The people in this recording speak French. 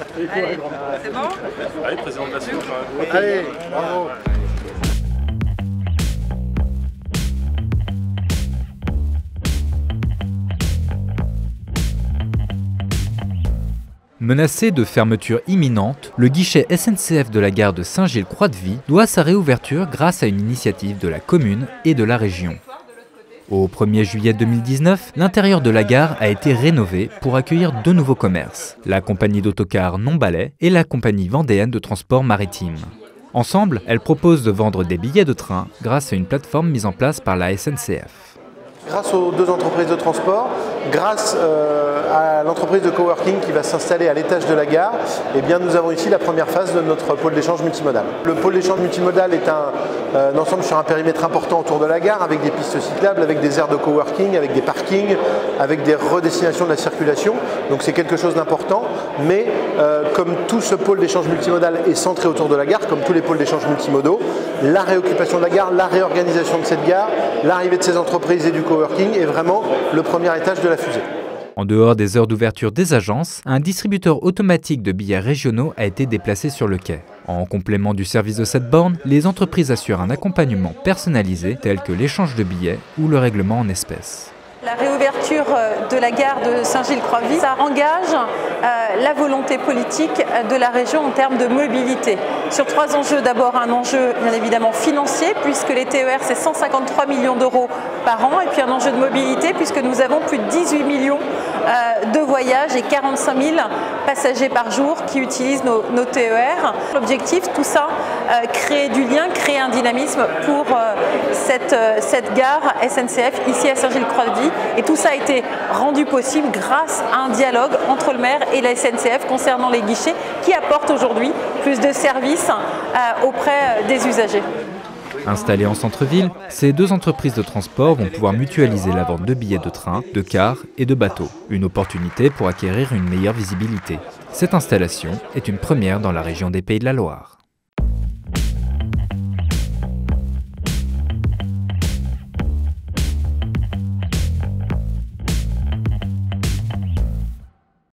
Allez, c'est bon? Allez, président de la Nation. Allez, bravo. Menacé de fermeture imminente, le guichet SNCF de la gare de Saint-Gilles-Croix-de-Vie doit sa réouverture grâce à une initiative de la commune et de la région. Au 1er juillet 2019, l'intérieur de la gare a été rénové pour accueillir deux nouveaux commerces, la compagnie d'autocars Non-Balais et la compagnie vendéenne de transport maritime. Ensemble, elles proposent de vendre des billets de train grâce à une plateforme mise en place par la SNCF. Grâce aux deux entreprises de transport, grâce à l'entreprise de coworking qui va s'installer à l'étage de la gare, eh bien, nous avons ici la première phase de notre pôle d'échange multimodal. Le pôle d'échange multimodal est un ensemble sur un périmètre important autour de la gare, avec des pistes cyclables, avec des aires de coworking, avec des parkings, avec des redestinations de la circulation. Donc c'est quelque chose d'important, mais comme tout ce pôle d'échange multimodal est centré autour de la gare, comme tous les pôles d'échange multimodaux, la réoccupation de la gare, la réorganisation de cette gare, l'arrivée de ces entreprises et du coworking est vraiment le premier étage de la fusée. En dehors des heures d'ouverture des agences, un distributeur automatique de billets régionaux a été déplacé sur le quai. En complément du service de cette borne, les entreprises assurent un accompagnement personnalisé tel que l'échange de billets ou le règlement en espèces. La réouverture de la gare de Saint-Gilles-Croix-de-Vie, ça engage la volonté politique de la région en termes de mobilité. Sur trois enjeux, d'abord un enjeu bien évidemment financier, puisque les TER c'est 153 millions d'euros par an, et puis un enjeu de mobilité, puisque nous avons plus de 18 millions de voyages et 45 000 passagers par jour qui utilisent nos TER. L'objectif, tout ça, créer du lien, créer un dynamisme pour cette gare SNCF ici à Saint-Gilles-Croix-de-Vie. Et tout ça a été rendu possible grâce à un dialogue entre le maire et la SNCF concernant les guichets qui apportent aujourd'hui plus de services auprès des usagers. Installées en centre-ville, ces deux entreprises de transport vont pouvoir mutualiser la vente de billets de train, de cars et de bateaux. Une opportunité pour acquérir une meilleure visibilité. Cette installation est une première dans la région des Pays de la Loire.